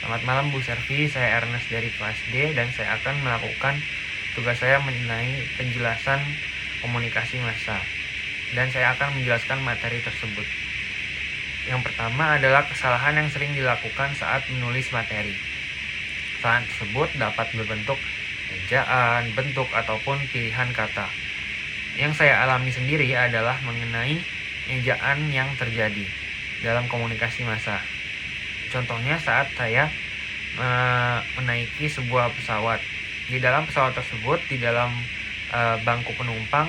Selamat malam Bu Servi, saya Ernest dari kelas D dan saya akan melakukan tugas saya mengenai penjelasan komunikasi massa. Dan saya akan menjelaskan materi tersebut. Yang pertama adalah kesalahan yang sering dilakukan saat menulis materi. Kesalahan tersebut dapat berbentuk ejaan, bentuk, ataupun pilihan kata. Yang saya alami sendiri adalah mengenai ejaan yang terjadi dalam komunikasi massa. Contohnya saat saya menaiki sebuah pesawat. Di dalam pesawat tersebut, di dalam bangku penumpang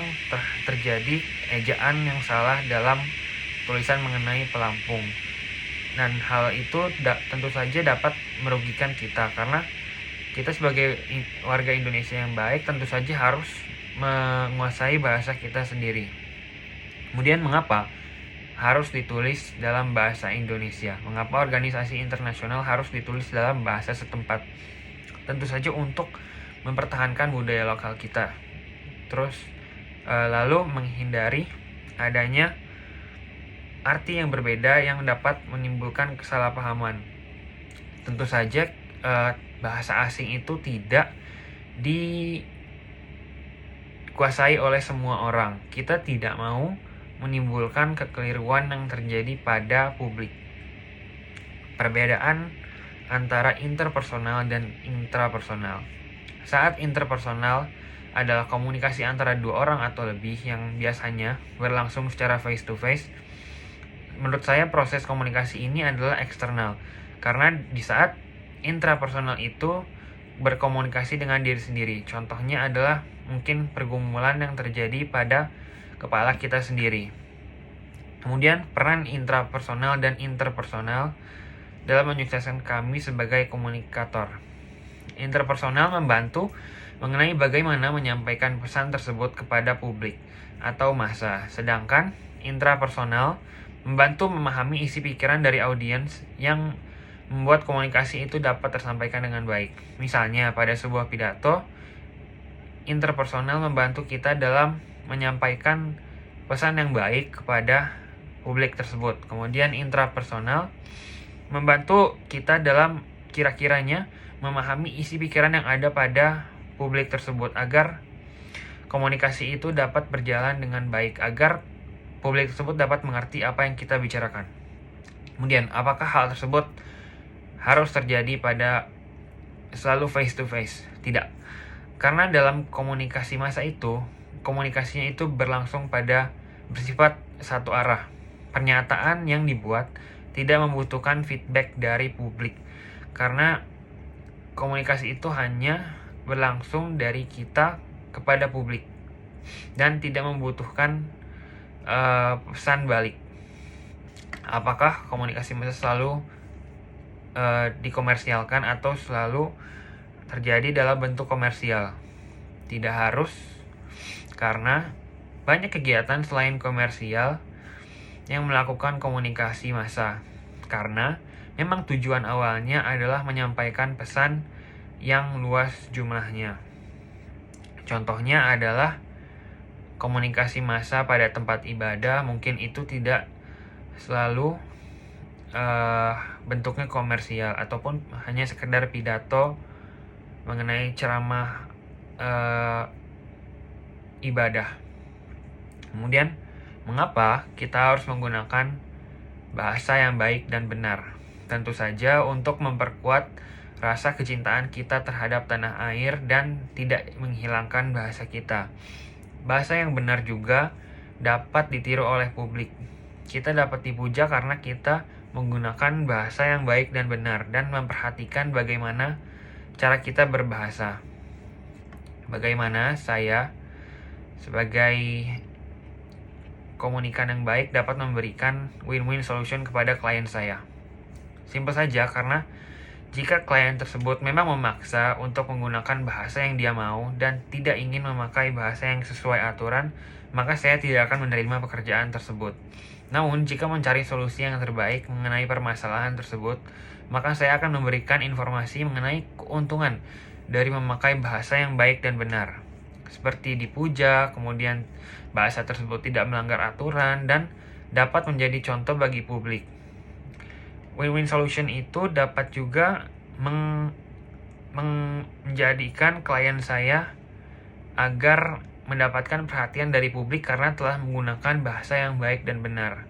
terjadi ejaan yang salah dalam tulisan mengenai pelampung. Dan hal itu tentu saja dapat merugikan kita karena kita sebagai warga Indonesia yang baik tentu saja harus menguasai bahasa kita sendiri. Kemudian mengapa harus ditulis dalam bahasa Indonesia? Mengapa organisasi internasional harus ditulis dalam bahasa setempat? Tentu saja untuk mempertahankan budaya lokal kita. Terus lalu menghindari adanya arti yang berbeda yang dapat menimbulkan kesalahpahaman. Tentu saja bahasa asing itu tidak dikuasai oleh semua orang. Kita tidak mau menimbulkan kekeliruan yang terjadi pada publik. Perbedaan antara interpersonal dan intrapersonal. Saat interpersonal adalah komunikasi antara dua orang atau lebih yang biasanya berlangsung secara face to face. Menurut saya proses komunikasi ini adalah eksternal, karena di saat intrapersonal itu berkomunikasi dengan diri sendiri. Contohnya adalah mungkin pergumulan yang terjadi pada kepala kita sendiri. Kemudian peran intrapersonal dan interpersonal dalam menyukseskan kami sebagai komunikator. Interpersonal membantu mengenai bagaimana menyampaikan pesan tersebut kepada publik atau massa, sedangkan intrapersonal membantu memahami isi pikiran dari audiens yang membuat komunikasi itu dapat tersampaikan dengan baik. Misalnya pada sebuah pidato, interpersonal membantu kita dalam menyampaikan pesan yang baik kepada publik tersebut. Kemudian intrapersonal membantu kita dalam kira-kiranya memahami isi pikiran yang ada pada publik tersebut agar komunikasi itu dapat berjalan dengan baik, agar publik tersebut dapat mengerti apa yang kita bicarakan. Kemudian, apakah hal tersebut harus terjadi pada selalu face to face? Tidak. Karena dalam komunikasi massa itu, komunikasinya itu berlangsung pada bersifat satu arah. Pernyataan yang dibuat tidak membutuhkan feedback dari publik. Karena komunikasi itu hanya berlangsung dari kita kepada publik dan tidak membutuhkan pesan balik. Apakah komunikasi massa selalu dikomersialkan atau selalu terjadi dalam bentuk komersial? Tidak harus, karena banyak kegiatan selain komersial yang melakukan komunikasi massa, karena memang tujuan awalnya adalah menyampaikan pesan yang luas jumlahnya. Contohnya adalah komunikasi massa pada tempat ibadah, mungkin itu tidak selalu bentuknya komersial ataupun hanya sekedar pidato mengenai ceramah ibadah. Kemudian, mengapa kita harus menggunakan bahasa yang baik dan benar? Tentu saja untuk memperkuat rasa kecintaan kita terhadap tanah air dan tidak menghilangkan bahasa kita. Bahasa yang benar juga dapat ditiru oleh publik. Kita dapat dipuja karena kita menggunakan bahasa yang baik dan benar dan memperhatikan bagaimana cara kita berbahasa. Bagaimana saya sebagai komunikan yang baik dapat memberikan win-win solution kepada klien saya. Simpel saja, karena jika klien tersebut memang memaksa untuk menggunakan bahasa yang dia mau dan tidak ingin memakai bahasa yang sesuai aturan, maka saya tidak akan menerima pekerjaan tersebut. Namun, jika mencari solusi yang terbaik mengenai permasalahan tersebut, maka saya akan memberikan informasi mengenai keuntungan dari memakai bahasa yang baik dan benar. Seperti dipuja, kemudian bahasa tersebut tidak melanggar aturan, dan dapat menjadi contoh bagi publik. Win-win solution itu dapat juga menjadikan klien saya agar mendapatkan perhatian dari publik karena telah menggunakan bahasa yang baik dan benar.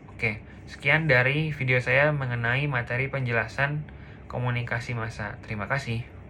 Oke, sekian dari video saya mengenai materi penjelasan komunikasi massa. Terima kasih.